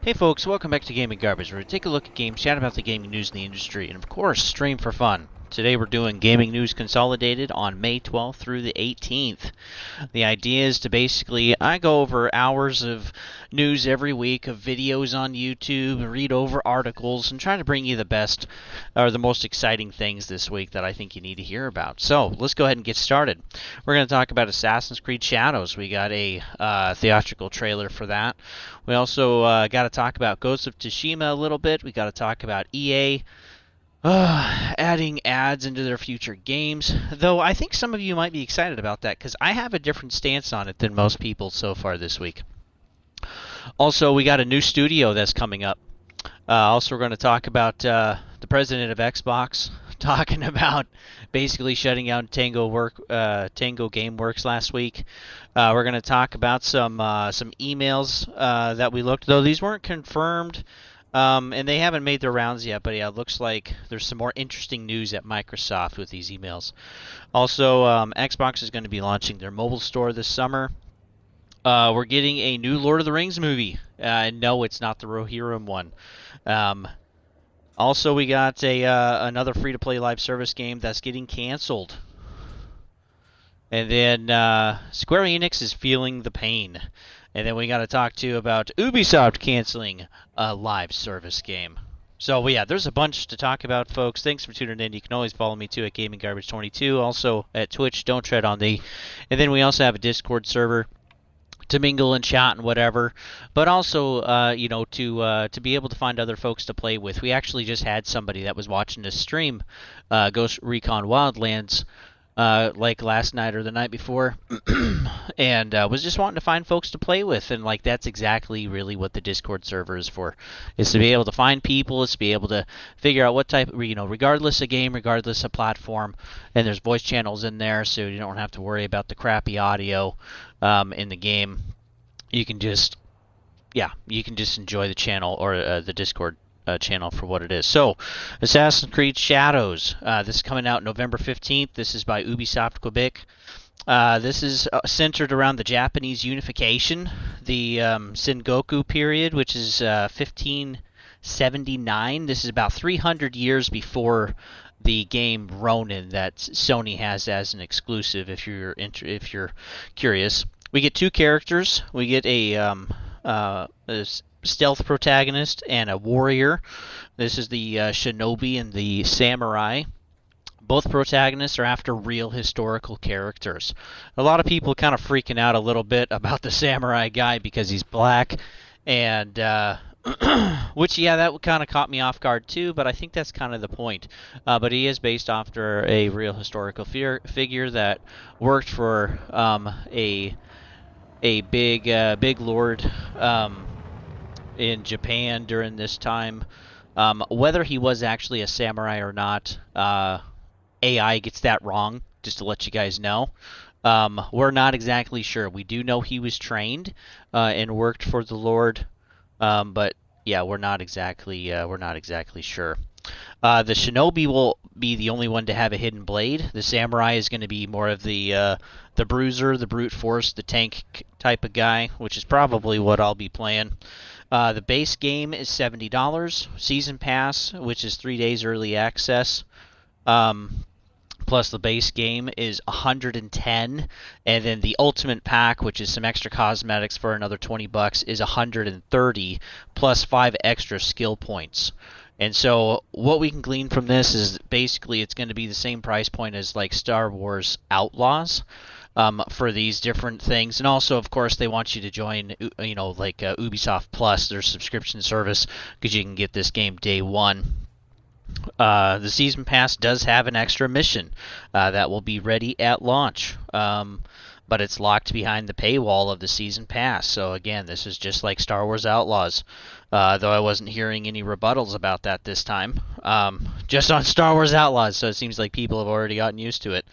Hey folks, welcome back to Gaming Garbage, where we take a look at games, chat about the gaming news in the industry, and of course, stream for fun. Today we're doing Gaming News Consolidated on May 12th through the 18th. The idea is to I go over hours of news every week, of videos on YouTube, and read over articles, and try to bring you the best, or the most exciting things this week that I think you need to hear about. So, let's go ahead and get started. We're going to talk about Assassin's Creed Shadows. We got a theatrical trailer for that. We also got to talk about Ghost of Tsushima a little bit. We got to talk about EA adding ads into their future games. Though I think some of you might be excited about that because I have a different stance on it than most people so far this week. Also, we got a new studio that's coming up. Also, we're going to talk about the president of Xbox talking about basically shutting down Tango GameWorks last week. We're going to talk about some emails that we looked, though these weren't confirmed, and they haven't made their rounds yet. But yeah, it looks like there's some more interesting news at Microsoft with these emails. Also, Xbox is going to be launching their mobile store this summer. We're getting a new Lord of the Rings movie. No, it's not the Rohirrim one. Also, we got another free-to-play live service game that's getting canceled. And then Square Enix is feeling the pain. And then we got to talk to you about Ubisoft canceling a live service game. So, yeah, there's a bunch to talk about, folks. Thanks for tuning in. You can always follow me, too, at GamingGarbage22. Also, at Twitch, Don't Tread on Thee. And then we also have a Discord server to mingle and chat and whatever, but also, to be able to find other folks to play with. We actually just had somebody that was watching this stream, Ghost Recon Wildlands, like last night or the night before, and was just wanting to find folks to play with, and like that's exactly really what the Discord server is for, is to be able to find people, is to be able to figure out what type, regardless of game, regardless of platform, and there's voice channels in there, so you don't have to worry about the crappy audio in the game. You can just enjoy the channel or the Discord channel for what it is. So, Assassin's Creed Shadows. This is coming out November 15th. This is by Ubisoft Quebec. This is centered around the Japanese unification, the Sengoku period, which is 1579. This is about 300 years before the game Ronin that Sony has as an exclusive. If you're curious, we get two characters. We get a stealth protagonist and a warrior. This is the shinobi and the samurai. Both protagonists are after real historical characters. A lot of people kind of freaking out a little bit about the samurai guy because he's black, and which, yeah, that kind of caught me off guard too, but I think that's kind of the point. But he is based after a real historical figure that worked for a big lord in Japan during this time. Whether he was actually a samurai or not, AI gets that wrong, just to let you guys know. We're not exactly sure. We do know he was trained and worked for the Lord, but yeah, we're not exactly sure. The shinobi will be the only one to have a hidden blade. The samurai is going to be more of the bruiser, the brute force, the tank type of guy, which is probably what I'll be playing. The base game is $70. Season Pass, which is 3 days early access, plus the base game is $110, and then the Ultimate Pack, which is some extra cosmetics for another $20, is $130 plus 5 extra skill points. And so what we can glean from this is basically it's going to be the same price point as like Star Wars Outlaws. For these different things, and also, of course, they want you to join, Ubisoft Plus, their subscription service, because you can get this game day one. The Season Pass does have an extra mission that will be ready at launch, but it's locked behind the paywall of the Season Pass. So again, this is just like Star Wars Outlaws, though I wasn't hearing any rebuttals about that this time, just on Star Wars Outlaws, so it seems like people have already gotten used to it.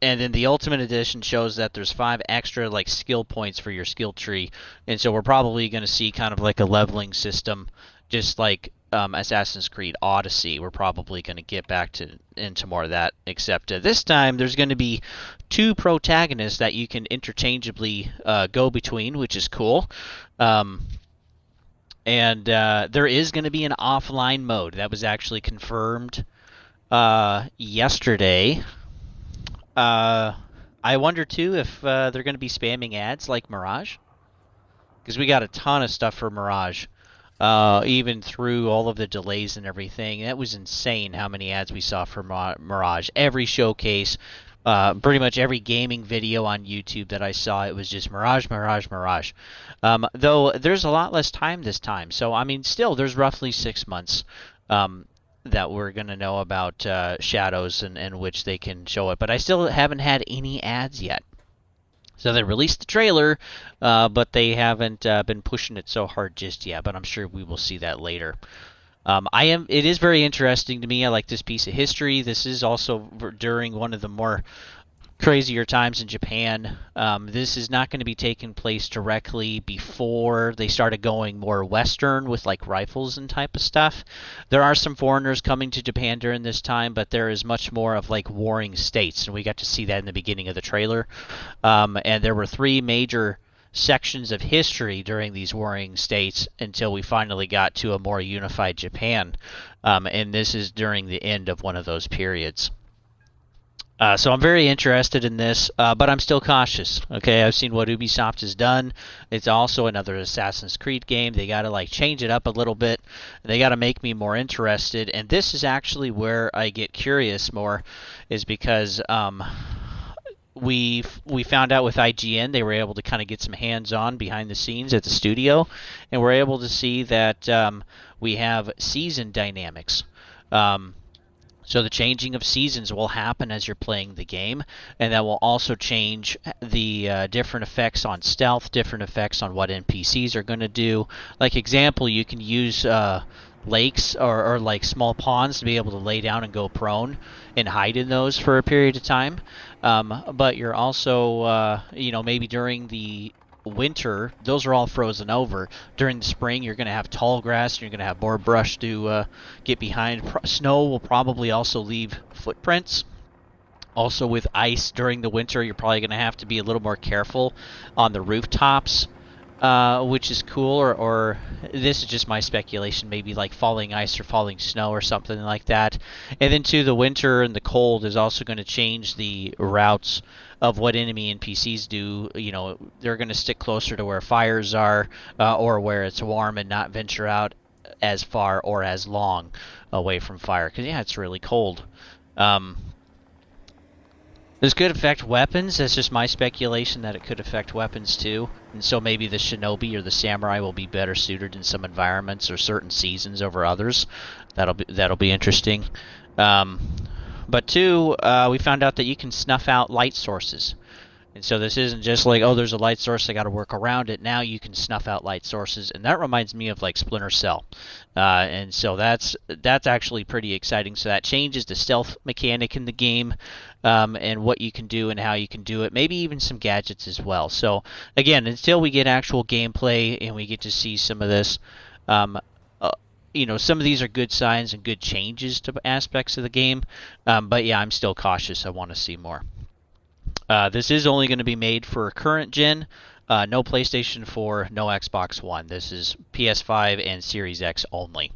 And then the Ultimate Edition shows that there's 5 extra like skill points for your skill tree, and so we're probably going to see kind of like a leveling system, just like Assassin's Creed Odyssey. We're probably going to get back into more of that, except this time there's going to be 2 protagonists that you can interchangeably go between, which is cool. And there is going to be an offline mode. That was actually confirmed yesterday. I wonder, too, if they're going to be spamming ads like Mirage. Because we got a ton of stuff for Mirage. Even through all of the delays and everything. That was insane how many ads we saw for Mirage. Every showcase, pretty much every gaming video on YouTube that I saw, it was just Mirage, Mirage, Mirage. Though there's a lot less time this time. So, I mean, still, there's roughly 6 months that we're going to know about Shadows and which they can show it. But I still haven't had any ads yet. So they released the trailer, but they haven't been pushing it so hard just yet. But I'm sure we will see that later. It is very interesting to me. I like this piece of history. This is also during one of the more crazier times in Japan. This is not going to be taking place directly before they started going more Western with like rifles and type of stuff. There are some foreigners coming to Japan during this time, but there is much more of like warring states, and we got to see that in the beginning of the trailer. And there were 3 major sections of history during these warring states until we finally got to a more unified Japan. And this is during the end of one of those periods. So I'm very interested in this, but I'm still cautious. Okay, I've seen what Ubisoft has done. It's also another Assassin's Creed game. They got to like change it up a little bit. They got to make me more interested. And this is actually where I get curious more, is because we found out with IGN they were able to kind of get some hands-on behind the scenes at the studio, and we're able to see that we have season dynamics. So the changing of seasons will happen as you're playing the game, and that will also change the different effects on stealth, different effects on what NPCs are going to do. Like example, you can use lakes or like small ponds to be able to lay down and go prone and hide in those for a period of time. But you're also, maybe during the winter, those are all frozen over. During the spring, you're going to have tall grass, and you're going to have more brush to get behind. Snow will probably also leave footprints. Also with ice during the winter, you're probably going to have to be a little more careful on the rooftops, which is cool, or this is just my speculation, maybe like falling ice or falling snow or something like that. And then too, the winter and the cold is also going to change the routes of what enemy NPCs do. They're going to stick closer to where fires are, or where it's warm, and not venture out as far or as long away from fire, because it's really cold. This could affect weapons. That's just my speculation, that it could affect weapons too. And so maybe the shinobi or the samurai will be better suited in some environments or certain seasons over others. That'll be interesting. But two, we found out that you can snuff out light sources. And so this isn't just like, oh, there's a light source, I got to work around it. Now you can snuff out light sources, and that reminds me of like Splinter Cell. And so that's actually pretty exciting. So that changes the stealth mechanic in the game, and what you can do and how you can do it. Maybe even some gadgets as well. So again, until we get actual gameplay and we get to see some of this, some of these are good signs and good changes to aspects of the game. But yeah, I'm still cautious. I want to see more. This is only going to be made for current gen, no PlayStation 4, no Xbox One. This is PS5 and Series X only.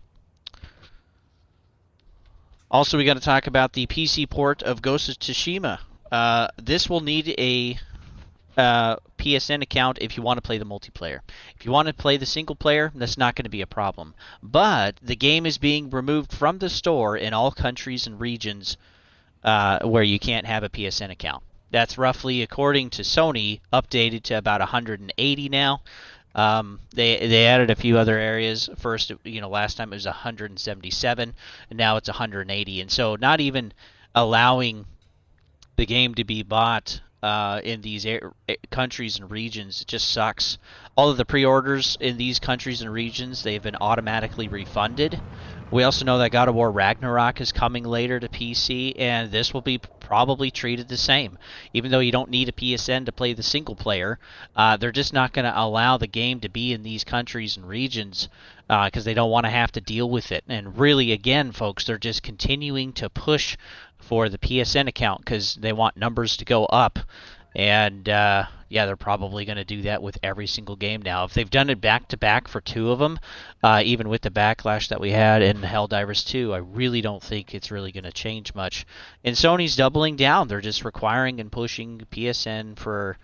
Also, we got to talk about the PC port of Ghost of Tsushima. This will need a PSN account if you want to play the multiplayer. If you want to play the single player, that's not going to be a problem. But the game is being removed from the store in all countries and regions where you can't have a PSN account. That's roughly, according to Sony, updated to about 180 now. They added a few other areas. First, last time it was 177, and now it's 180. And so not even allowing the game to be bought in these countries and regions, it just sucks. All of the pre-orders in these countries and regions, they've been automatically refunded. We also know that God of War Ragnarok is coming later to PC, and this will be probably treated the same. Even though you don't need a PSN to play the single player, they're just not going to allow the game to be in these countries and regions because they don't want to have to deal with it. And really, again, folks, they're just continuing to push for the PSN account because they want numbers to go up. And yeah, they're probably going to do that with every single game now. If they've done it back to back for 2 of them, even with the backlash that we had in Helldivers 2, I really don't think it's really going to change much. And Sony's doubling down. They're just requiring and pushing PSN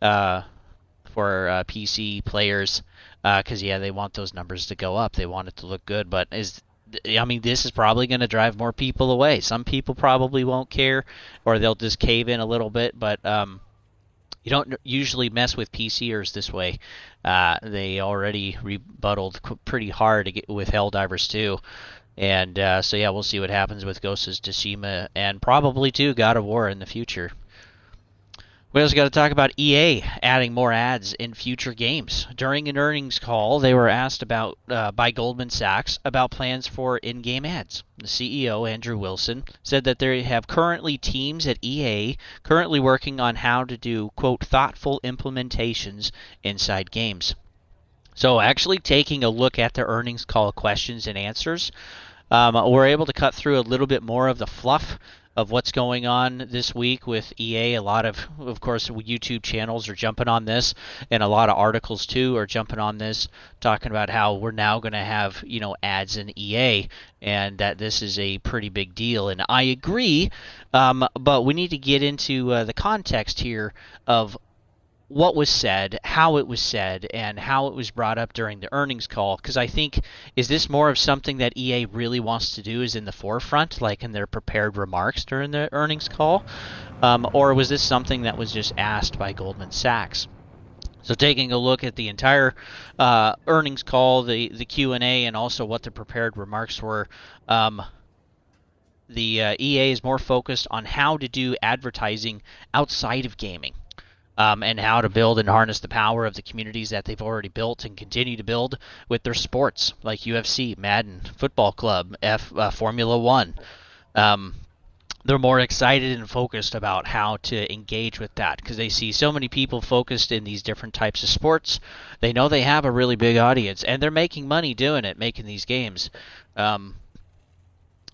uh, for PC players because yeah, they want those numbers to go up. They want it to look good, but this is probably going to drive more people away. Some people probably won't care, or they'll just cave in a little bit. But you don't usually mess with PCers this way. They already rebutted pretty hard with Helldivers 2. And so yeah, we'll see what happens with Ghost of Tsushima and probably too God of War in the future. We also got to talk about EA adding more ads in future games. During an earnings call, they were asked about by Goldman Sachs about plans for in-game ads. The CEO, Andrew Wilson, said that they have currently teams at EA currently working on how to do, quote, thoughtful implementations inside games. So actually taking a look at the earnings call questions and answers, we're able to cut through a little bit more of the fluff of what's going on this week with EA. A lot of course, YouTube channels are jumping on this, and a lot of articles too are jumping on this, talking about how we're now going to have ads in EA, and that this is a pretty big deal. And I agree, but we need to get into the context here of what was said, how it was said, and how it was brought up during the earnings call. Because I think, is this more of something that EA really wants to do, is in the forefront, like in their prepared remarks during the earnings call? Or was this something that was just asked by Goldman Sachs? So taking a look at the entire earnings call, the Q&A, and also what the prepared remarks were, the EA is more focused on how to do advertising outside of gaming. And how to build and harness the power of the communities that they've already built and continue to build with their sports, like UFC, Madden, Football Club, Formula One. They're more excited and focused about how to engage with that because they see so many people focused in these different types of sports. They know they have a really big audience, and they're making money doing it, making these games.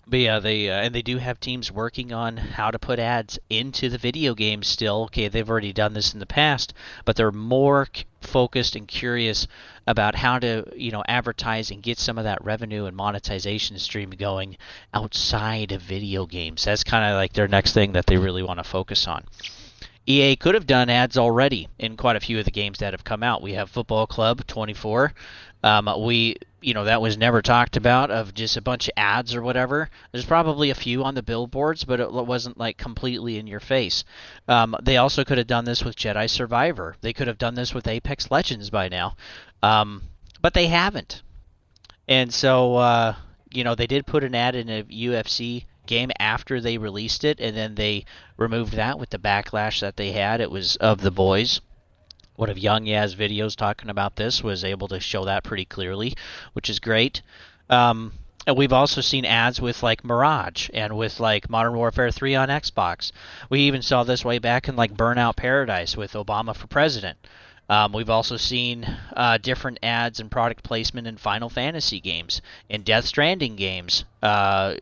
But yeah, they do have teams working on how to put ads into the video games still. Okay, they've already done this in the past, but they're more focused and curious about how to, advertise and get some of that revenue and monetization stream going outside of video games. That's kind of like their next thing that they really want to focus on. EA could have done ads already in quite a few of the games that have come out. We have Football Club 24. That was never talked about, of just a bunch of ads or whatever. There's probably a few on the billboards, but it wasn't like completely in your face. They also could have done this with Jedi Survivor. They could have done this with Apex Legends by now. But they haven't. And so, they did put an ad in a UFC game after they released it, and then they removed that with the backlash that they had. It was of the boys. One of Young Yaz videos talking about this was able to show that pretty clearly, which is great. And we've also seen ads with like Mirage and with like Modern Warfare 3 on Xbox. We even saw this way back in like Burnout Paradise with Obama for president. We've also seen different ads and product placement in Final Fantasy games, in Death Stranding games. The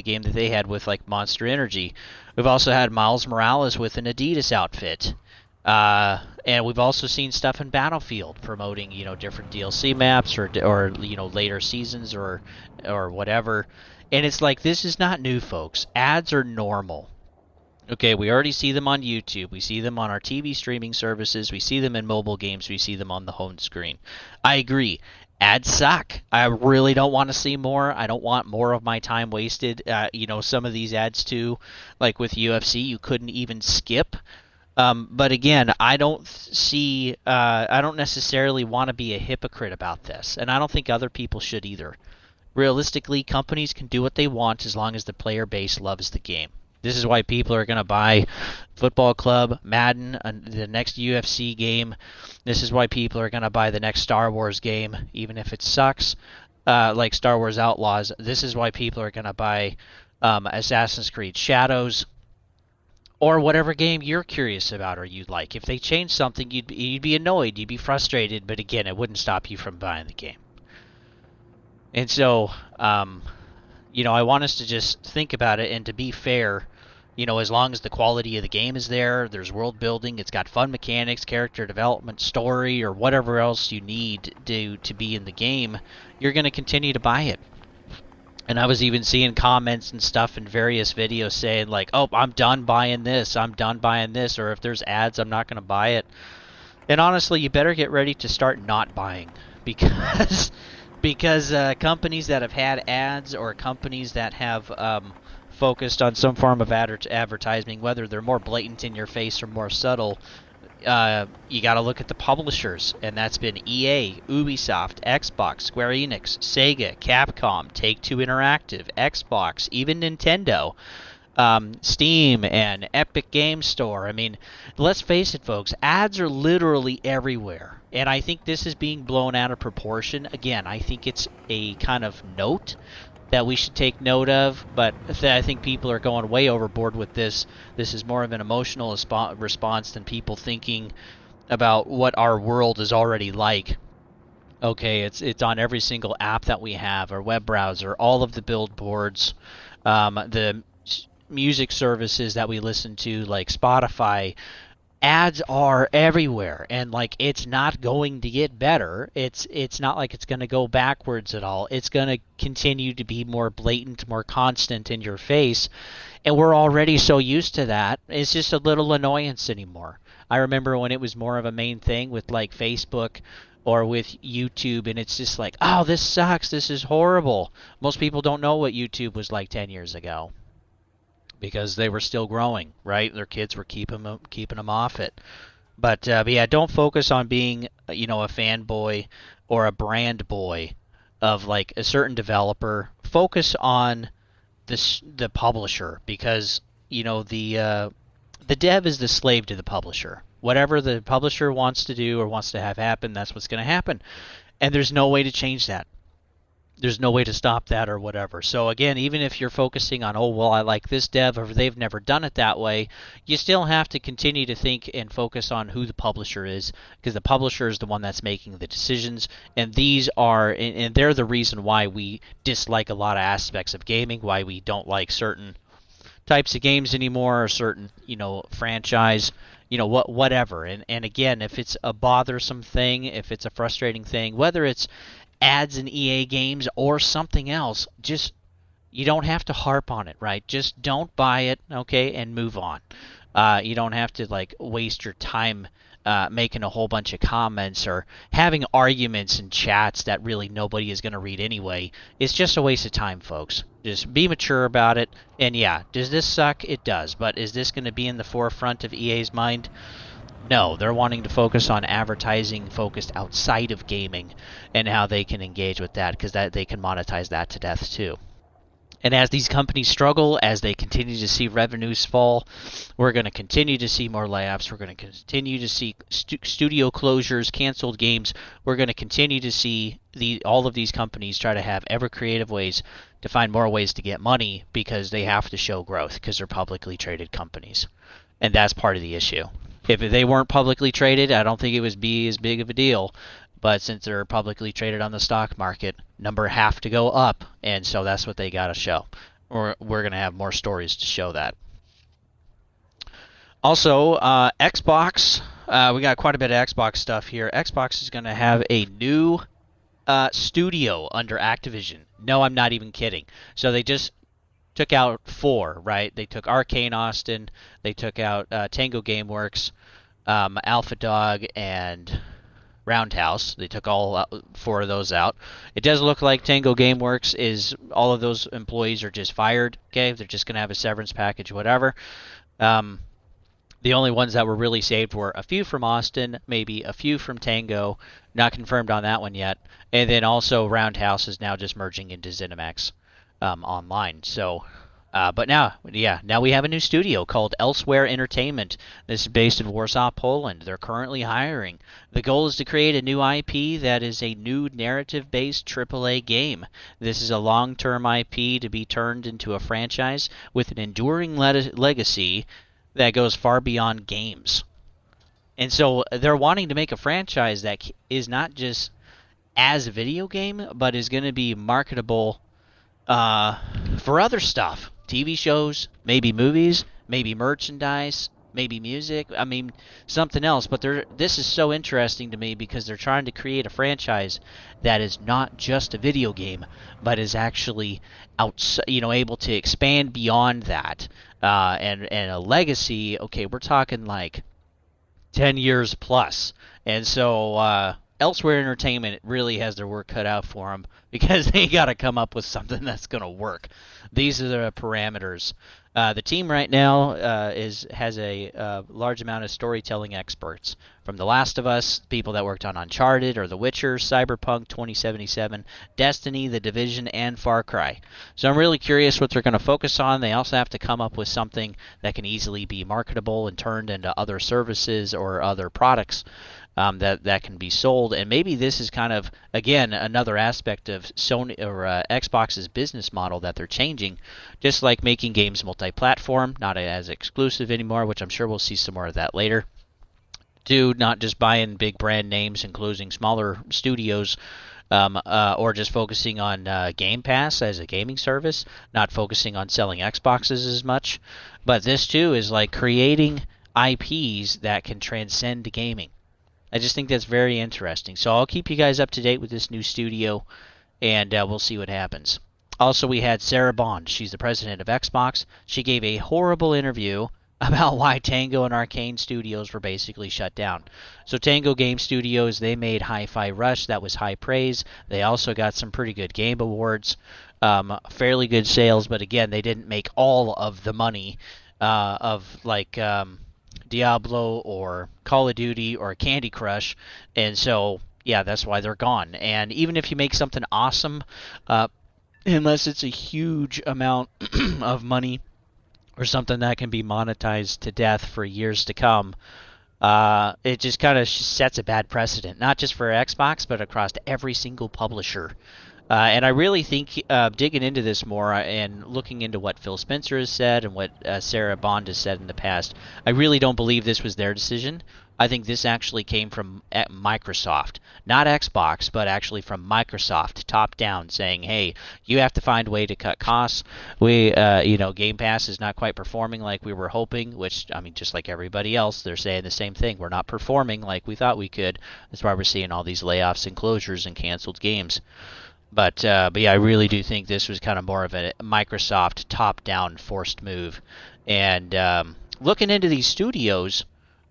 game that they had with like Monster Energy. We've also had Miles Morales with an Adidas outfit. And we've also seen stuff in Battlefield promoting, different DLC maps or later seasons or whatever. And it's like, this is not new, folks. Ads are normal. Okay, we already see them on YouTube. We see them on our TV streaming services. We see them in mobile games. We see them on the home screen. I agree. Ads suck. I really don't want to see more. I don't want more of my time wasted. Some of these ads too, like with UFC, you couldn't even skip. But again, I don't necessarily want to be a hypocrite about this, and I don't think other people should either. Realistically, companies can do what they want as long as the player base loves the game. This is why people are going to buy Football Club, Madden, the next UFC game. This is why people are going to buy the next Star Wars game, even if it sucks, like Star Wars Outlaws. This is why people are going to buy Assassin's Creed Shadows, or whatever game you're curious about or you'd like. If they change something, you'd be annoyed, you'd be frustrated, but again, it wouldn't stop you from buying the game. And so, I want us to just think about it, and to be fair, As long as the quality of the game is there, there's world building, it's got fun mechanics, character development, story, or whatever else you need to be in the game, you're going to continue to buy it. And I was even seeing comments and stuff in various videos saying like, "Oh, I'm done buying this. I'm done buying this," or if there's ads, I'm not going to buy it. And honestly, you better get ready to start not buying because companies that have had ads or companies that have focused on some form of advertising, whether they're more blatant in your face or more subtle, you got to look at the publishers, and that's been EA, Ubisoft, Xbox, Square Enix, Sega, Capcom, Take-Two Interactive, Xbox, even Nintendo, Steam, and Epic Game Store. I mean, let's face it, folks, ads are literally everywhere, and I think this is being blown out of proportion. Again, I think it's a kind of note that we should take note of, but I think people are going way overboard with this. This is more of an emotional response than people thinking about what our world is already like. Okay, it's on every single app that we have, our web browser, all of the billboards, the music services that we listen to, like Spotify. Ads are everywhere, and like it's not going to get better. It's not like it's going to go backwards at all. It's going to continue to be more blatant, more constant in your face, and we're already so used to that. It's just a little annoyance anymore. I remember when it was more of a main thing with like Facebook or with YouTube, and it's just like, oh, this sucks. This is horrible. Most people don't know what YouTube was like 10 years ago, because they were still growing, right? Their kids were keeping them off it. But yeah, don't focus on being, a fanboy or a brand boy of like a certain developer. Focus on the publisher, because the dev is the slave to the publisher. Whatever the publisher wants to do or wants to have happen, that's what's going to happen, and there's no way to change that. There's no way to stop that or whatever. So again, even if you're focusing on, oh, well, I like this dev, or they've never done it that way, you still have to continue to think and focus on who the publisher is, because the publisher is the one that's making the decisions, and they're the reason why we dislike a lot of aspects of gaming, why we don't like certain types of games anymore, or certain, franchise, whatever. And again, if it's a bothersome thing, if it's a frustrating thing, whether it's ads in EA games or something else, just, you don't have to harp on it, right? Just don't buy it, okay, and move on. You don't have to like waste your time making a whole bunch of comments or having arguments in chats that really nobody is going to read anyway. It's just a waste of time, folks. Just be mature about it. And yeah, does this suck? It does. But is this going to be in the forefront of EA's mind? No, they're wanting to focus on advertising focused outside of gaming and how they can engage with that, because they can monetize that to death too. And as these companies struggle, as they continue to see revenues fall, we're going to continue to see more layoffs. We're going to continue to see studio closures, canceled games. We're going to continue to see all of these companies try to have ever creative ways to find more ways to get money, because they have to show growth, because they're publicly traded companies. And that's part of the issue. If they weren't publicly traded, I don't think it would be as big of a deal. But since they're publicly traded on the stock market, number have to go up, and so that's what they got to show. Or we're going to have more stories to show that. Also, Xbox. We got quite a bit of Xbox stuff here. Xbox is going to have a new studio under Activision. No, I'm not even kidding. So they just took out 4, right? They took Arcane Austin, they took out Tango Gameworks, Alpha Dog, and Roundhouse. They took all 4 of those out. It does look like Tango Gameworks is, all of those employees are just fired, okay? They're just going to have a severance package, whatever. The only ones that were really saved were a few from Austin, maybe a few from Tango, not confirmed on that one yet. And then also Roundhouse is now just merging into ZeniMax online. So, but now we have a new studio called Elsewhere Entertainment. This is based in Warsaw, Poland. They're currently hiring. The goal is to create a new IP that is a new narrative-based AAA game. This is a long-term IP to be turned into a franchise with an enduring legacy that goes far beyond games. And so they're wanting to make a franchise that is not just as a video game, but is going to be marketable for other stuff. TV shows, maybe movies, maybe merchandise, maybe music. I mean, something else. But this is so interesting to me because they're trying to create a franchise that is not just a video game, but is actually able to expand beyond that, and a legacy. Okay, we're talking like 10 years plus. And so Elsewhere Entertainment really has their work cut out for them because they got to come up with something that's going to work. These are the parameters. The team right now has a large amount of storytelling experts. From The Last of Us, people that worked on Uncharted or The Witcher, Cyberpunk 2077, Destiny, The Division, and Far Cry. So I'm really curious what they're going to focus on. They also have to come up with something that can easily be marketable and turned into other services or other products that can be sold. And maybe this is kind of, again, another aspect of Sony or Xbox's business model that they're changing, just like making games multi-platform, not as exclusive anymore, which I'm sure we'll see some more of that later, to not just buying big brand names and closing smaller studios, or just focusing on Game Pass as a gaming service, not focusing on selling Xboxes as much. But this too is like creating IPs that can transcend gaming. I just think that's very interesting. So I'll keep you guys up to date with this new studio, and we'll see what happens. Also, we had Sarah Bond. She's the president of Xbox. She gave a horrible interview about why Tango and Arcane Studios were basically shut down. So Tango Game Studios, they made Hi-Fi Rush. That was high praise. They also got some pretty good game awards, fairly good sales, but again, they didn't make all of the money of like Diablo or Call of Duty or Candy Crush, and so yeah, that's why they're gone. And even if you make something awesome, unless it's a huge amount of money or something that can be monetized to death for years to come, it just kind of sets a bad precedent, not just for Xbox, but across every single publisher. And I really think digging into this more and looking into what Phil Spencer has said and what Sarah Bond has said in the past, I really don't believe this was their decision. I think this actually came from Microsoft, not Xbox, but actually from Microsoft, top down, saying, "Hey, you have to find a way to cut costs. Game Pass is not quite performing like we were hoping." Which, I mean, just like everybody else, they're saying the same thing. We're not performing like we thought we could. That's why we're seeing all these layoffs and closures and canceled games. But yeah, I really do think this was kind of more of a Microsoft top-down forced move. And looking into these studios,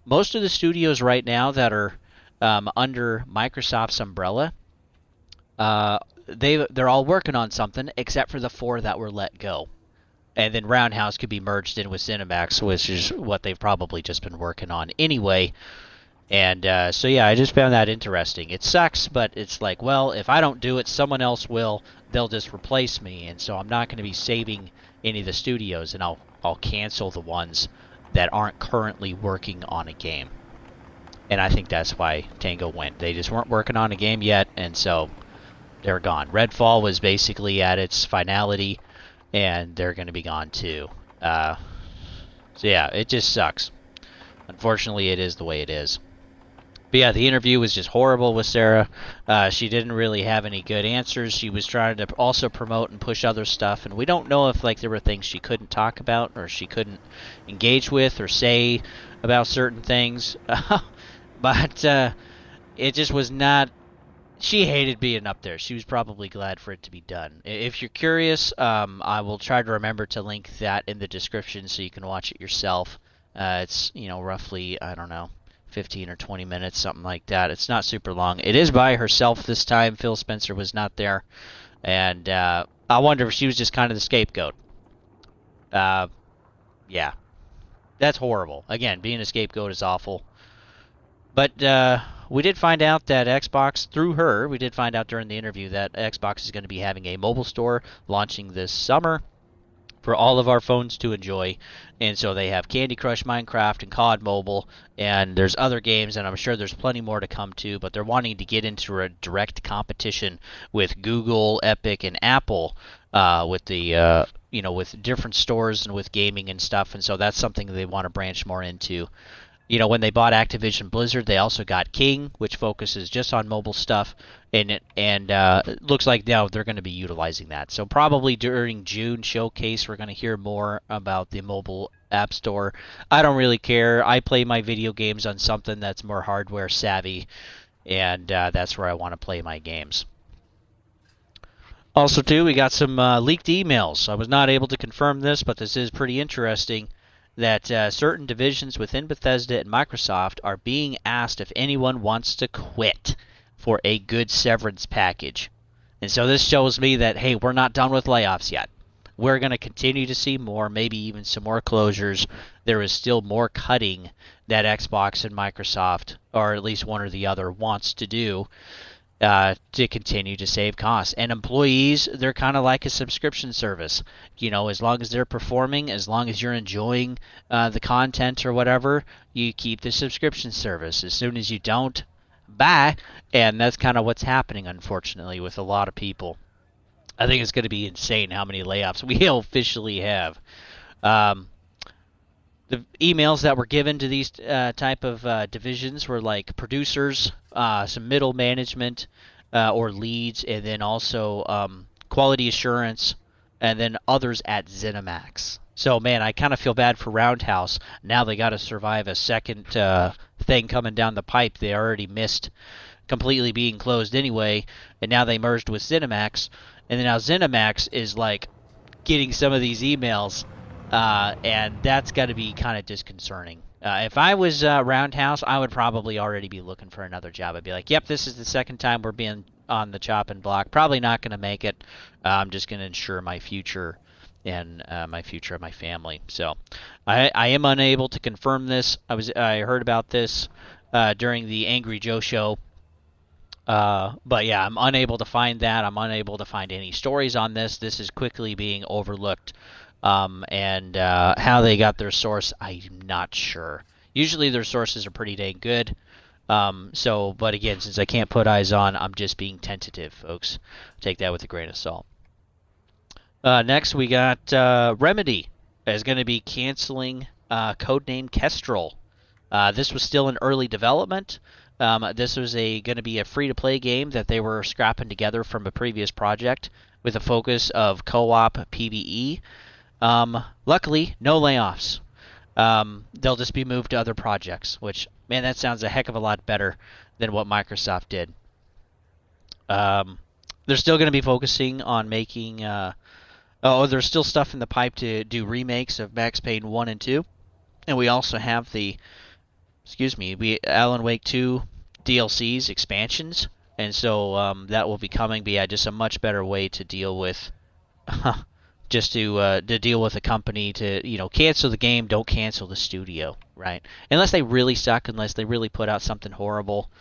most of the studios right now that are under Microsoft's umbrella, they're all working on something except for the 4 that were let go. And then Roundhouse could be merged in with Cinemax, which is what they've probably just been working on anyway. And so yeah, I just found that interesting. It sucks, but it's like, well, if I don't do it, someone else will. They'll just replace me, and so I'm not going to be saving any of the studios, and I'll cancel the ones that aren't currently working on a game. And I think that's why Tango went. They just weren't working on a game yet, and so they're gone. Redfall was basically at its finality, and they're going to be gone too. So yeah, it just sucks. Unfortunately, it is the way it is. But yeah, the interview was just horrible with Sarah. She didn't really have any good answers. She was trying to also promote and push other stuff, and we don't know if there were things she couldn't talk about or she couldn't engage with or say about certain things. But it just was not. She hated being up there. She was probably glad for it to be done. If you're curious, I will try to remember to link that in the description so you can watch it yourself. It's roughly, I don't know, 15 or 20 minutes, something like that. It's not super long. It is by herself this time. Phil Spencer was not there. And I wonder if she was just kind of the scapegoat. Yeah. That's horrible. Again, being a scapegoat is awful. But we did find out that Xbox, through her, we did find out during the interview that Xbox is going to be having a mobile store launching this summer for all of our phones to enjoy. And so they have Candy Crush, Minecraft, and COD Mobile, and there's other games, and I'm sure there's plenty more to come too, but they're wanting to get into a direct competition with Google, Epic, and Apple, with the with different stores and with gaming and stuff, and so that's something they want to branch more into. when they bought Activision Blizzard, they also got King, which focuses just on mobile stuff, and it looks like now they're going to be utilizing that. So probably during June showcase, we're going to hear more about the mobile app store. I don't really care. I play my video games on something that's more hardware savvy, and that's where I want to play my games. Also, too, we got some leaked emails. I was not able to confirm this, but this is pretty interesting, that certain divisions within Bethesda and Microsoft are being asked if anyone wants to quit for a good severance package. And so this shows me that, hey, we're not done with layoffs yet. We're going to continue to see more, maybe even some more closures. There is still more cutting that Xbox and Microsoft, or at least one or the other, wants to do to continue to save costs. And employees, they're kind of like a subscription service. As long as they're performing, as long as you're enjoying the content or whatever, you keep the subscription service. As soon as you don't, bye. And that's kind of what's happening, unfortunately, with a lot of people. I think it's going to be insane how many layoffs we officially have. The emails that were given to these type of divisions were like producers, some middle management or leads, and then also quality assurance, and then others at ZeniMax. So, man, I kind of feel bad for Roundhouse. Now they got to survive a second thing coming down the pipe. They already missed completely being closed anyway, and now they merged with ZeniMax, and then now ZeniMax is like getting some of these emails. And that's got to be kind of disconcerting. If I was Roundhouse, I would probably already be looking for another job. I'd be like, yep, this is the second time we're being on the chopping block. Probably not going to make it. I'm just going to ensure my future and my future of my family. So I am unable to confirm this. I heard about this during the Angry Joe show. But yeah, I'm unable to find that. I'm unable to find any stories on this. This is quickly being overlooked. And how they got their source, I'm not sure. Usually their sources are pretty dang good. But again, since I can't put eyes on, I'm just being tentative, folks. Take that with a grain of salt. Next, we got Remedy is going to be canceling codename Kestrel. This was still in early development. This was going to be a free-to-play game that they were scrapping together from a previous project with a focus of co-op PvE. Luckily, no layoffs. They'll just be moved to other projects, which, man, that sounds a heck of a lot better than what Microsoft did. They're still going to be focusing on making... there's still stuff in the pipe to do remakes of Max Payne 1 and 2. And we also have Alan Wake 2 DLCs, expansions. And so that will be coming. But yeah, just a much better way to deal with... just to deal with a company to, cancel the game, don't cancel the studio, right? Unless they really suck, unless they really put out something horrible,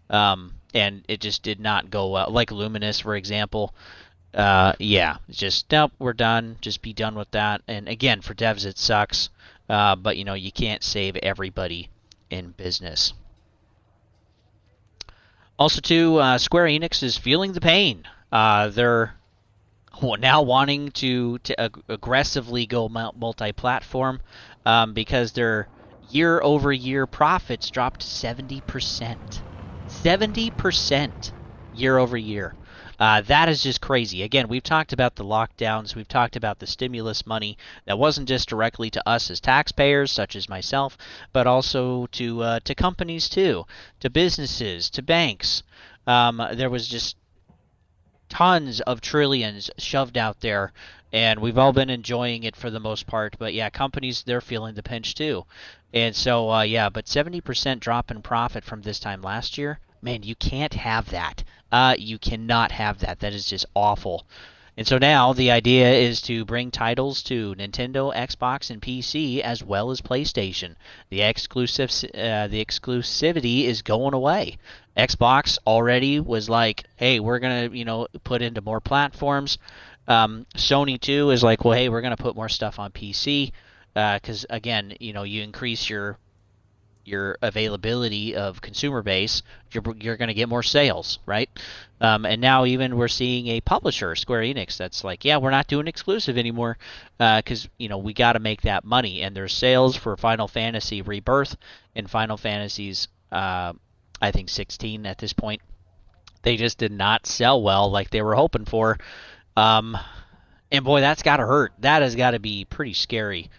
and it just did not go well, like Luminous, for example. Just, nope, we're done, just be done with that. And again, for devs it sucks, but you can't save everybody in business. Also, too, Square Enix is feeling the pain. They're now wanting to aggressively go multi-platform because their year-over-year profits dropped 70%. 70% year-over-year. That is just crazy. Again, we've talked about the lockdowns. We've talked about the stimulus money that wasn't just directly to us as taxpayers, such as myself, but also to companies too, to businesses, to banks. There was just tons of trillions shoved out there, and we've all been enjoying it for the most part. But yeah, companies, they're feeling the pinch too. And so, but 70% drop in profit from this time last year, man, you can't have that. You cannot have that. That is just awful. And so now the idea is to bring titles to Nintendo, Xbox, and PC as well as PlayStation. The exclusivity is going away. Xbox already was like, hey, we're going to, put into more platforms. Sony, too, is like, well, hey, we're going to put more stuff on PC. Because, again, you increase your your availability of consumer base, you're going to get more sales, right? And now even we're seeing a publisher, Square Enix, that's like, yeah, we're not doing exclusive anymore because we got to make that money. And their sales for Final Fantasy Rebirth and Final Fantasies, I think 16 at this point, they just did not sell well like they were hoping for. And boy, that's got to hurt. That has got to be pretty scary.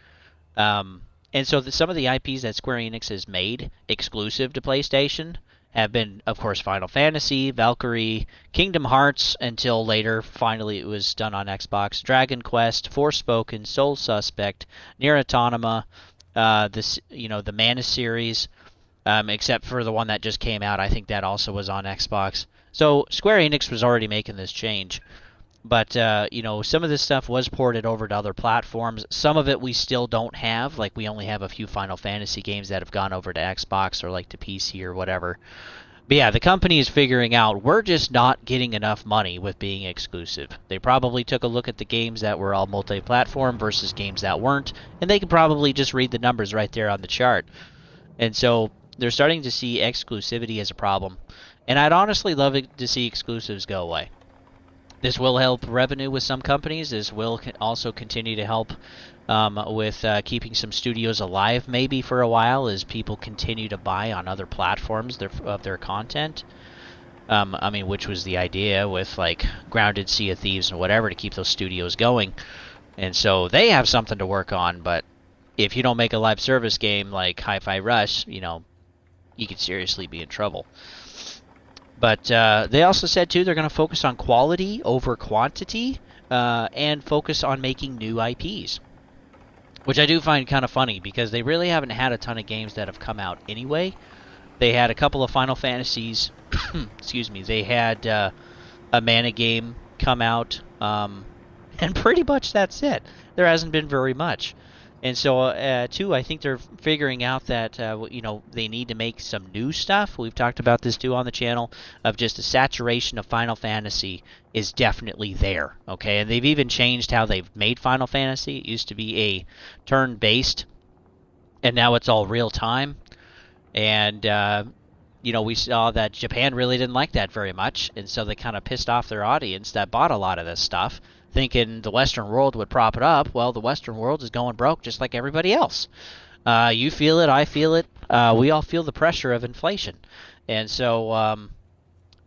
And so some of the IPs that Square Enix has made exclusive to PlayStation have been, of course, Final Fantasy, Valkyrie, Kingdom Hearts, until later, finally it was done on Xbox, Dragon Quest, Forspoken, Soul Suspect, Nier Automata, the Mana series, except for the one that just came out. I think that also was on Xbox. So Square Enix was already making this change. But, some of this stuff was ported over to other platforms. Some of it we still don't have. Like, we only have a few Final Fantasy games that have gone over to Xbox or, like, to PC or whatever. But, yeah, the company is figuring out we're just not getting enough money with being exclusive. They probably took a look at the games that were all multi-platform versus games that weren't, and they could probably just read the numbers right there on the chart. And so they're starting to see exclusivity as a problem. And I'd honestly love to see exclusives go away. This will help revenue with some companies. This will also continue to help with keeping some studios alive maybe for a while as people continue to buy on other platforms of their content. Which was the idea with like Grounded, Sea of Thieves, and whatever to keep those studios going. And so they have something to work on, but if you don't make a live service game like Hi-Fi Rush, you could seriously be in trouble. But they also said, too, they're going to focus on quality over quantity and focus on making new IPs, which I do find kind of funny because they really haven't had a ton of games that have come out anyway. They had a couple of Final Fantasies. Excuse me. They had a Mana game come out, and pretty much that's it. There hasn't been very much. And so, too, I think they're figuring out that, they need to make some new stuff. We've talked about this, too, on the channel, of just a saturation of Final Fantasy is definitely there, okay? And they've even changed how they've made Final Fantasy. It used to be a turn-based, and now it's all real-time. And, we saw that Japan really didn't like that very much, and so they kind of pissed off their audience that bought a lot of this stuff, thinking the Western world would prop it up. Well, the Western world is going broke just like everybody else. You feel it, I feel it. We all feel the pressure of inflation. And so,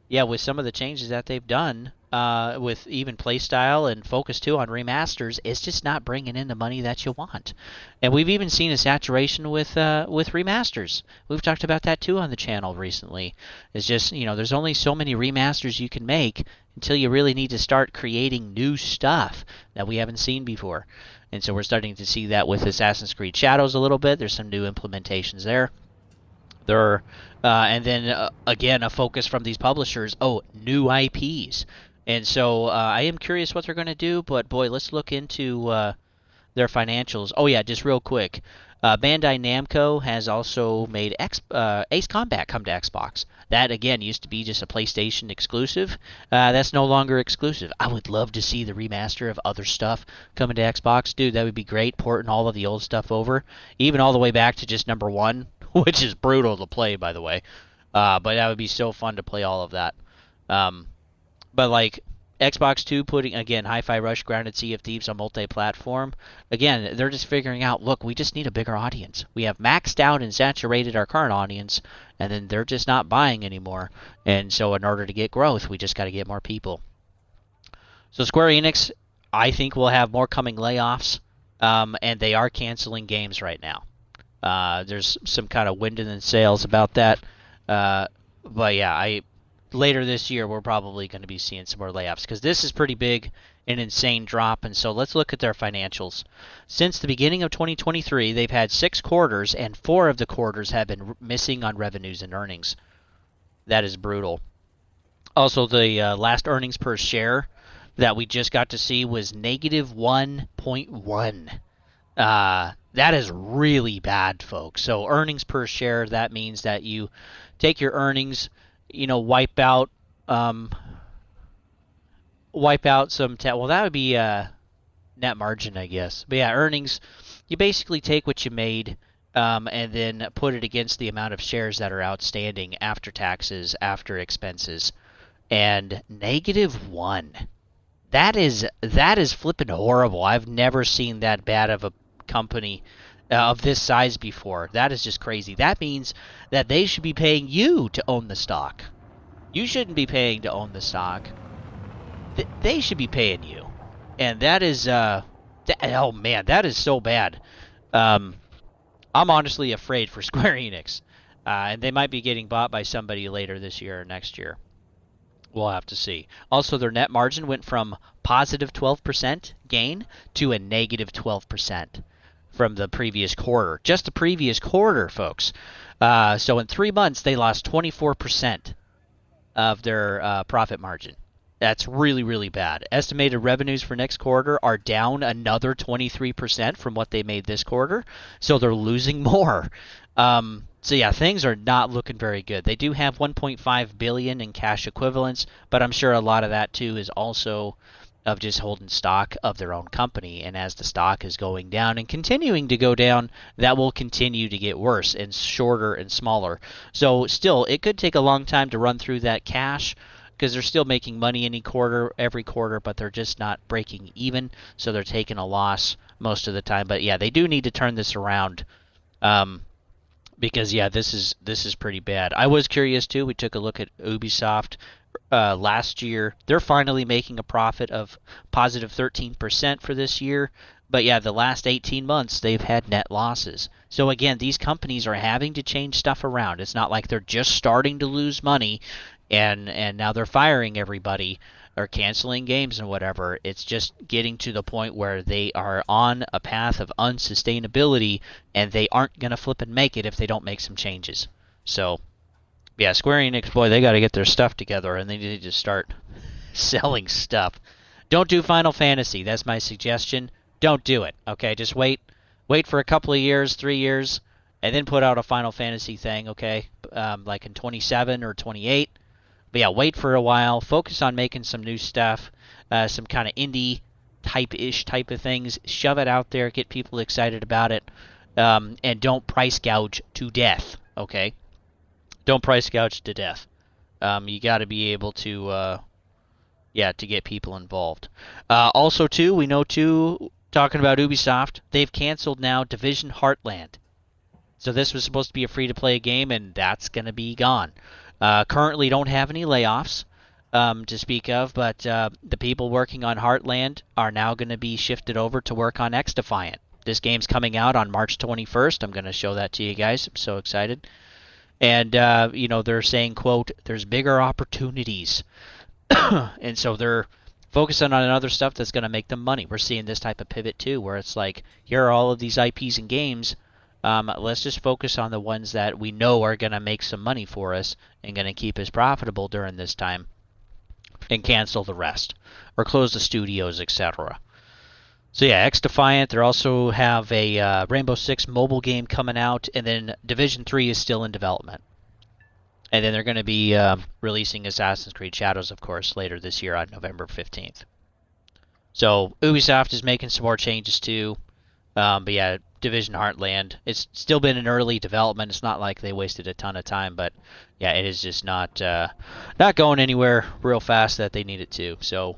with some of the changes that they've done, with even playstyle and focus, too, on remasters, it's just not bringing in the money that you want. And we've even seen a saturation with remasters. We've talked about that, too, on the channel recently. It's just, there's only so many remasters you can make until you really need to start creating new stuff that we haven't seen before. And so we're starting to see that with Assassin's Creed Shadows a little bit. There's some new implementations there. And then, again, a focus from these publishers, new IPs. And so I am curious what they're going to do, but boy, let's look into their financials. Oh, yeah, just real quick. Bandai Namco has also made Ace Combat come to Xbox. That, again, used to be just a PlayStation exclusive. That's no longer exclusive. I would love to see the remaster of other stuff coming to Xbox. Dude, that would be great, porting all of the old stuff over. Even all the way back to just number 1, which is brutal to play, by the way. But that would be so fun to play all of that. But, like, Xbox 2 putting, again, Hi-Fi Rush, Grounded, Sea of Thieves on multi-platform. Again, they're just figuring out, look, we just need a bigger audience. We have maxed out and saturated our current audience, and then they're just not buying anymore. And so in order to get growth, we just got to get more people. So Square Enix, I think, will have more coming layoffs, and they are canceling games right now. There's some kind of wind in the sails about that. But yeah, later this year, we're probably going to be seeing some more layoffs because this is pretty big, an insane drop. And so let's look at their financials. Since the beginning of 2023, they've had 6 quarters, and 4 of the quarters have been missing on revenues and earnings. That is brutal. Also, the last earnings per share that we just got to see was negative 1.1. That is really bad, folks. So earnings per share, that means that you take your earnings, wipe out some well, that would be net margin, I guess. But yeah, earnings, you basically take what you made and then put it against the amount of shares that are outstanding after taxes, after expenses, and -1. That is flipping horrible. I've never seen that bad of a company of this size before. That is just crazy. That means that they should be paying you to own the stock. You shouldn't be paying to own the stock. They should be paying you, and that is oh man, that is so bad. I'm honestly afraid for Square Enix, and they might be getting bought by somebody later this year or next year. We'll have to see. Also, their net margin went from positive 12% gain to a negative 12% from the previous quarter. Just the previous quarter, folks. So in 3 months, they lost 24% of their profit margin. That's really, really bad. Estimated revenues for next quarter are down another 23% from what they made this quarter, so they're losing more. So yeah, things are not looking very good. They do have 1.5 billion in cash equivalents, but I'm sure a lot of that too is also of just holding stock of their own company. And as the stock is going down and continuing to go down, that will continue to get worse and shorter and smaller. So still, it could take a long time to run through that cash, because they're still making money every quarter, but they're just not breaking even, so they're taking a loss most of the time. But yeah, they do need to turn this around, because yeah, this is pretty bad. I was curious too. We took a look at Ubisoft last year. They're finally making a profit of positive 13% for this year. But yeah, the last 18 months, they've had net losses. So again, these companies are having to change stuff around. It's not like they're just starting to lose money and now they're firing everybody or canceling games and whatever. It's just getting to the point where they are on a path of unsustainability, and they aren't going to flip and make it if they don't make some changes. So, yeah, Square Enix, boy, they got to get their stuff together, and they need to start selling stuff. Don't do Final Fantasy. That's my suggestion. Don't do it, okay? Just wait for a couple of years, 3 years, and then put out a Final Fantasy thing, okay? Like in 27 or 28. But yeah, wait for a while. Focus on making some new stuff, some kind of indie type of things. Shove it out there. Get people excited about it. And don't price gouge to death, okay? Don't price gouge to death. You got to be able to, to get people involved. Also, too, we know, too, talking about Ubisoft, they've canceled now Division Heartland. So this was supposed to be a free-to-play game, and that's going to be gone. Currently don't have any layoffs to speak of, but the people working on Heartland are now going to be shifted over to work on X-Defiant. This game's coming out on March 21st. I'm going to show that to you guys. I'm so excited. And, they're saying, quote, there's bigger opportunities. And so they're focusing on other stuff that's going to make them money. We're seeing this type of pivot, too, where it's like, here are all of these IPs and games. Let's just focus on the ones that we know are going to make some money for us and going to keep us profitable during this time, and cancel the rest or close the studios, etc. So yeah, X-Defiant. They also have a Rainbow Six mobile game coming out, and then Division 3 is still in development. And then they're going to be releasing Assassin's Creed Shadows, of course, later this year on November 15th. So Ubisoft is making some more changes too. But yeah, Division Heartland, it's still been in early development. It's not like they wasted a ton of time, but yeah, it is just not going anywhere real fast that they need it to. So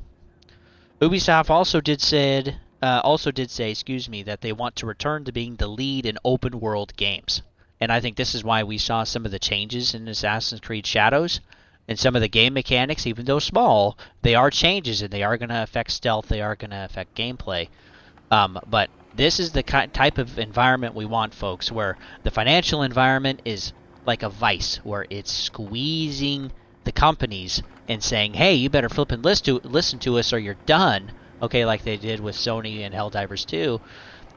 Ubisoft also did say, that they want to return to being the lead in open world games. And I think this is why we saw some of the changes in Assassin's Creed Shadows and some of the game mechanics, even though small, they are changes and they are going to affect stealth, they are going to affect gameplay. But this is the type of environment we want, folks, where the financial environment is like a vice, where it's squeezing the companies and saying, hey, you better flip and listen to us or you're done, okay, like they did with Sony and Helldivers 2,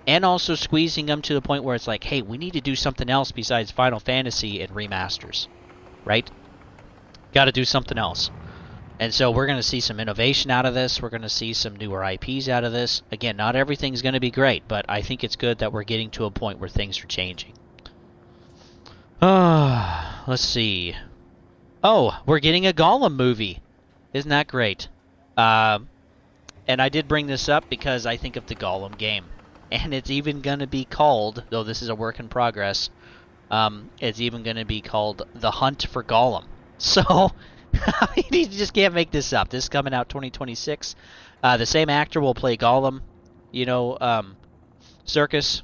and also squeezing them to the point where it's like, hey, we need to do something else besides Final Fantasy and remasters, right? Got to do something else. And so we're going to see some innovation out of this. We're going to see some newer IPs out of this. Again, not everything's going to be great, but I think it's good that we're getting to a point where things are changing. Let's see. Oh, we're getting a Gollum movie. Isn't that great? And I did bring this up because I think of the Gollum game. and it's even going to be called, though this is a work in progress, it's even going to be called The Hunt for Gollum. So, you just can't make this up. This is coming out 2026. The same actor will play Gollum, Circus,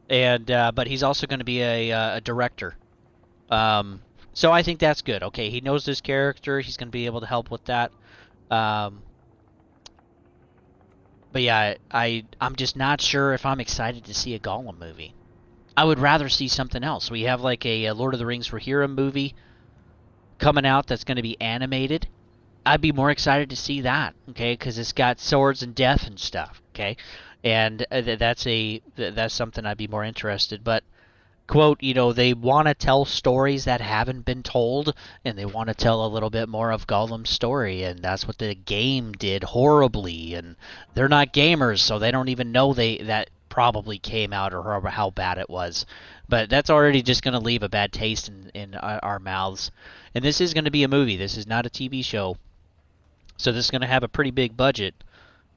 and but he's also going to be a director. So I think that's good. Okay, he knows this character. He's going to be able to help with that. But yeah, I'm just not sure if I'm excited to see a Gollum movie. I would rather see something else. We have like a Lord of the Rings Rohirrim movie coming out that's going to be animated. I'd be more excited to see that, okay, because it's got swords and death and stuff, okay, and that's something I'd be more interested. But quote, they want to tell stories that haven't been told, and they want to tell a little bit more of Gollum's story, and that's what the game did horribly. And they're not gamers, so they don't even know that probably came out or how bad it was. But that's already just going to leave a bad taste in our mouths. And this is going to be a movie. This is not a TV show. So this is going to have a pretty big budget.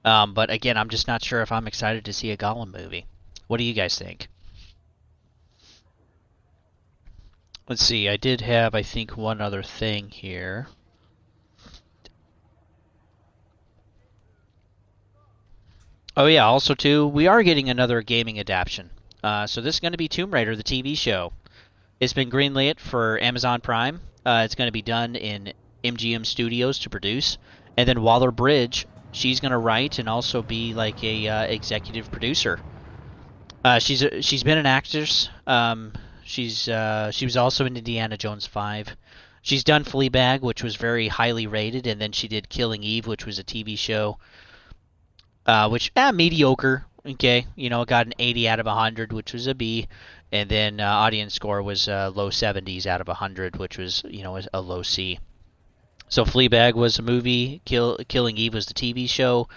But again, I'm just not sure if I'm excited to see a Gollum movie. What do you guys think? Let's see, I did have, I think, one other thing here. Oh yeah, also too, we are getting another gaming adaptation. So this is going to be Tomb Raider, the TV show. It's been greenlit for Amazon Prime. It's going to be done in MGM Studios to produce. And then Waller-Bridge, she's going to write and also be like a executive producer. She's been an actress. She was also in Indiana Jones 5. She's done Fleabag, which was very highly rated, and then she did Killing Eve, which was a TV show, which mediocre. Okay, it got an 80 out of 100, which was a B, and then audience score was low 70s out of 100, which was a low C. So Fleabag was a movie, Killing Eve was the TV show.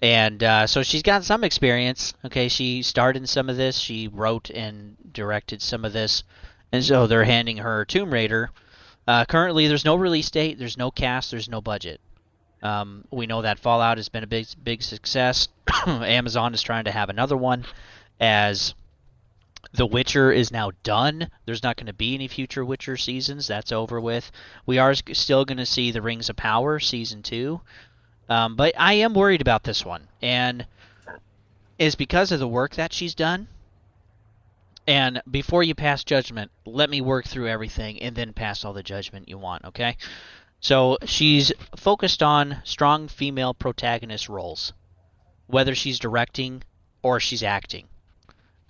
And so she's got some experience. Okay, she starred in some of this. She wrote and directed some of this. And so they're handing her Tomb Raider. Currently, there's no release date. There's no cast. There's no budget. We know that Fallout has been a big success. Amazon is trying to have another one, as The Witcher is now done. There's not going to be any future Witcher seasons. That's over with. We are still going to see The Rings of Power Season 2. But I am worried about this one, and it's because of the work that she's done. And before you pass judgment, let me work through everything and then pass all the judgment you want, okay? So she's focused on strong female protagonist roles, whether she's directing or she's acting.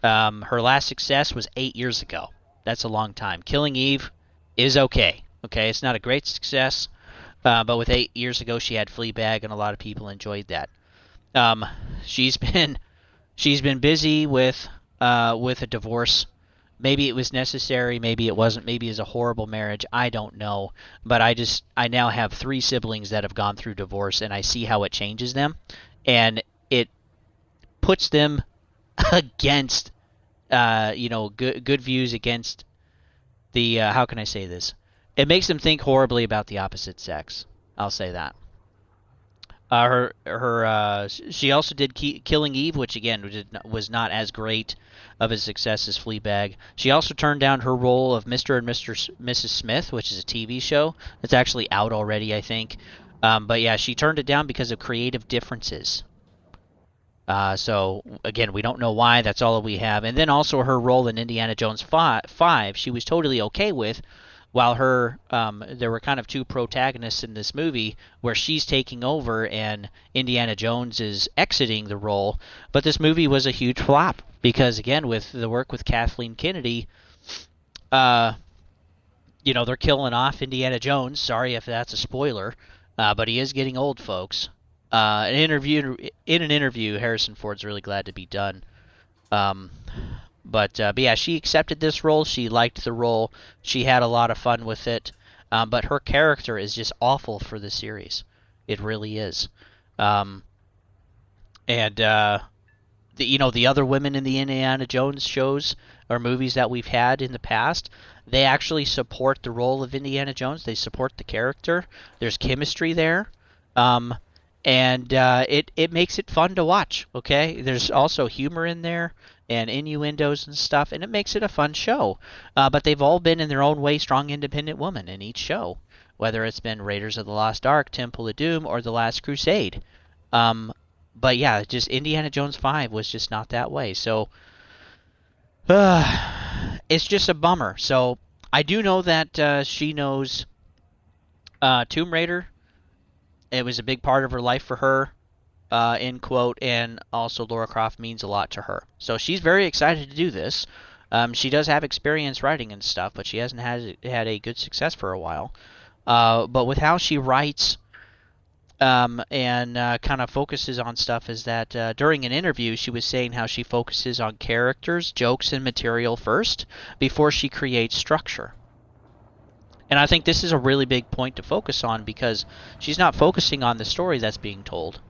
Her last success was 8 years ago. That's a long time. Killing Eve is okay. Okay, it's not a great success. But with 8 years ago, she had Fleabag, and a lot of people enjoyed that. She's been busy with a divorce. Maybe it was necessary, maybe it wasn't. Maybe it's a horrible marriage. I don't know. But I now have 3 siblings that have gone through divorce, and I see how it changes them, and it puts them against good views against the how can I say this? It makes them think horribly about the opposite sex. I'll say that. She also did Killing Eve, which again was not as great of a success as Fleabag. She also turned down her role of Mr. and Mrs. Smith, which is a TV show. It's actually out already, I think. But yeah, she turned it down because of creative differences. So again, we don't know why. That's all we have. And then also her role in Indiana Jones 5, she was totally okay with. While there were kind of 2 protagonists in this movie where she's taking over and Indiana Jones is exiting the role. But this movie was a huge flop because, again, with the work with Kathleen Kennedy, they're killing off Indiana Jones. Sorry if that's a spoiler, but he is getting old, folks. In an interview, Harrison Ford's really glad to be done. But yeah, she accepted this role. She liked the role. She had a lot of fun with it. But her character is just awful for the series. It really is. And the other women in the Indiana Jones shows or movies that we've had in the past, they actually support the role of Indiana Jones. They support the character. There's chemistry there. and it makes it fun to watch. Okay, there's also humor in there and innuendos and stuff, and it makes it a fun show. But they've all been in their own way strong, independent women in each show, whether it's been Raiders of the Lost Ark, Temple of Doom, or The Last Crusade. Um, but yeah, just Indiana Jones 5 was just not that way. So it's just a bummer. So I do know that she knows Tomb Raider. It was a big part of her life for her, end quote, and also Lara Croft means a lot to her. So she's very excited to do this. She does have experience writing and stuff, but she hasn't had a good success for a while. But with how she writes and kind of focuses on stuff is that during an interview she was saying how she focuses on characters, jokes, and material first before she creates structure. And I think this is a really big point to focus on because she's not focusing on the story that's being told.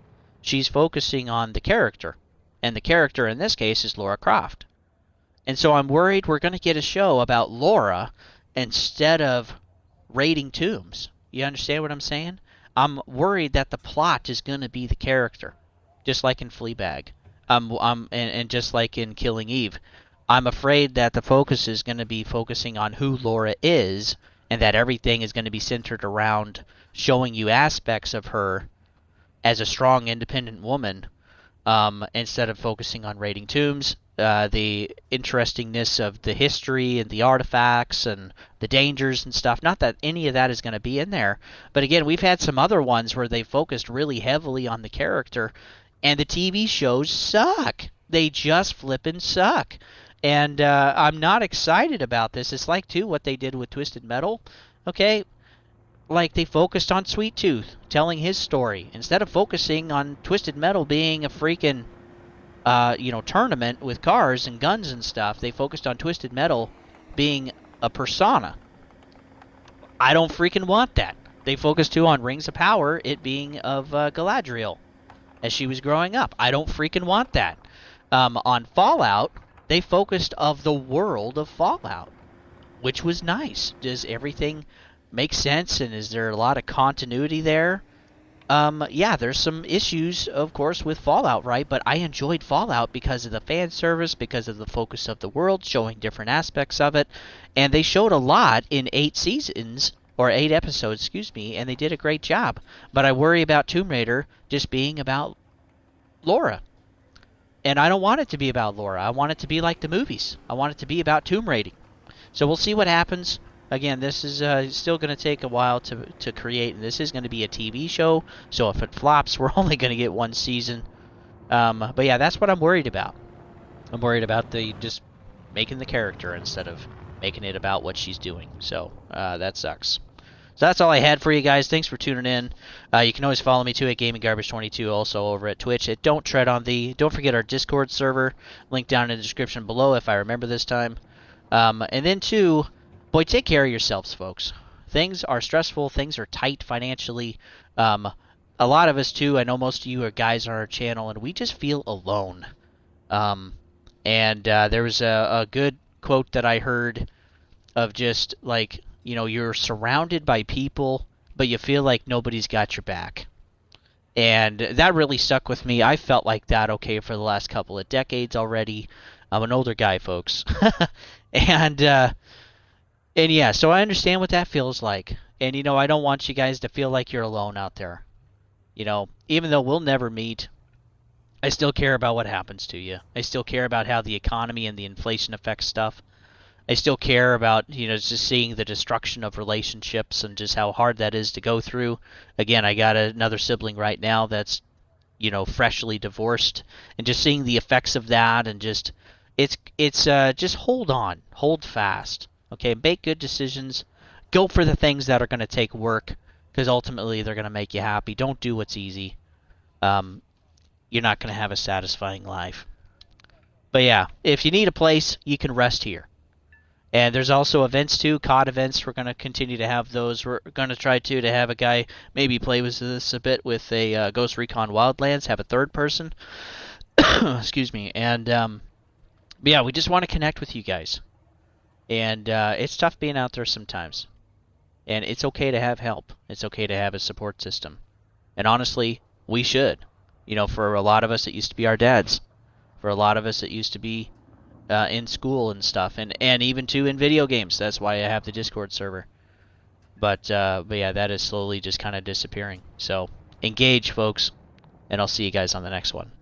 She's focusing on the character. And the character in this case is Lara Croft. And so I'm worried we're going to get a show about Lara instead of raiding tombs. You understand what I'm saying? I'm worried that the plot is going to be the character, just like in Fleabag, and just like in Killing Eve. I'm afraid that the focus is going to be focusing on who Lara is, and that everything is going to be centered around showing you aspects of her as a strong, independent woman, instead of focusing on raiding tombs, the interestingness of the history and the artifacts and the dangers and stuff. Not that any of that is going to be in there, but again, we've had some other ones where they focused really heavily on the character, and the TV shows suck. They just flippin' suck. And I'm not excited about this. It's like, too, what they did with Twisted Metal. Okay, like they focused on Sweet Tooth telling his story instead of focusing on Twisted Metal being a freaking tournament with cars and guns and stuff. They focused on Twisted Metal being a persona. I don't freaking want that. They focused too on Rings of Power, it being of Galadriel as she was growing up. I don't freaking want that. On Fallout, they focused of the world of Fallout, which was nice. Does everything make sense, and is there a lot of continuity there? Yeah, there's some issues, of course, with Fallout, right? But I enjoyed Fallout because of the fan service, because of the focus of the world, showing different aspects of it. And they showed a lot in 8 seasons, or 8 episodes, excuse me, and they did a great job. But I worry about Tomb Raider just being about Lara. And I don't want it to be about Lara. I want it to be like the movies. I want it to be about tomb raiding. So we'll see what happens. Again, this is still going to take a while to create, and this is going to be a TV show, so if it flops, we're only going to get 1 season. But yeah, that's what I'm worried about. I'm worried about just making the character instead of making it about what she's doing. So that sucks. So that's all I had for you guys. Thanks for tuning in. You can always follow me too at GamingGarbage22, also over at Twitch at Don't Tread on Thee. Don't forget our Discord server, link down in the description below if I remember this time. And then too, boy, take care of yourselves, folks. Things are stressful. Things are tight financially. A lot of us too. I know most of you are guys on our channel, and we just feel alone. And there was a good quote that I heard of just like, you're surrounded by people, but you feel like nobody's got your back. And that really stuck with me. I felt like that, for the last couple of decades already. I'm an older guy, folks. And yeah, so I understand what that feels like. And, I don't want you guys to feel like you're alone out there. Even though we'll never meet, I still care about what happens to you. I still care about how the economy and the inflation affects stuff. I still care about, just seeing the destruction of relationships and just how hard that is to go through. Again, I got another sibling right now that's, freshly divorced, and just seeing the effects of that, and just, it's just hold on, hold fast, okay? Make good decisions. Go for the things that are going to take work, because ultimately they're going to make you happy. Don't do what's easy. You're not going to have a satisfying life. But yeah, if you need a place, you can rest here. And there's also events too, COD events. We're going to continue to have those. We're going to try to have a guy maybe play with this a bit with a Ghost Recon Wildlands, have a third person. Excuse me. And yeah, we just want to connect with you guys. And it's tough being out there sometimes. And it's okay to have help. It's okay to have a support system. And honestly, We should. You know, for a lot of us, it used to be our dads. For a lot of us, it used to be in school and stuff, and even too in video games. That's why I have the Discord server. But yeah, that is slowly just kind of disappearing. So engage, folks, and I'll see you guys on the next one.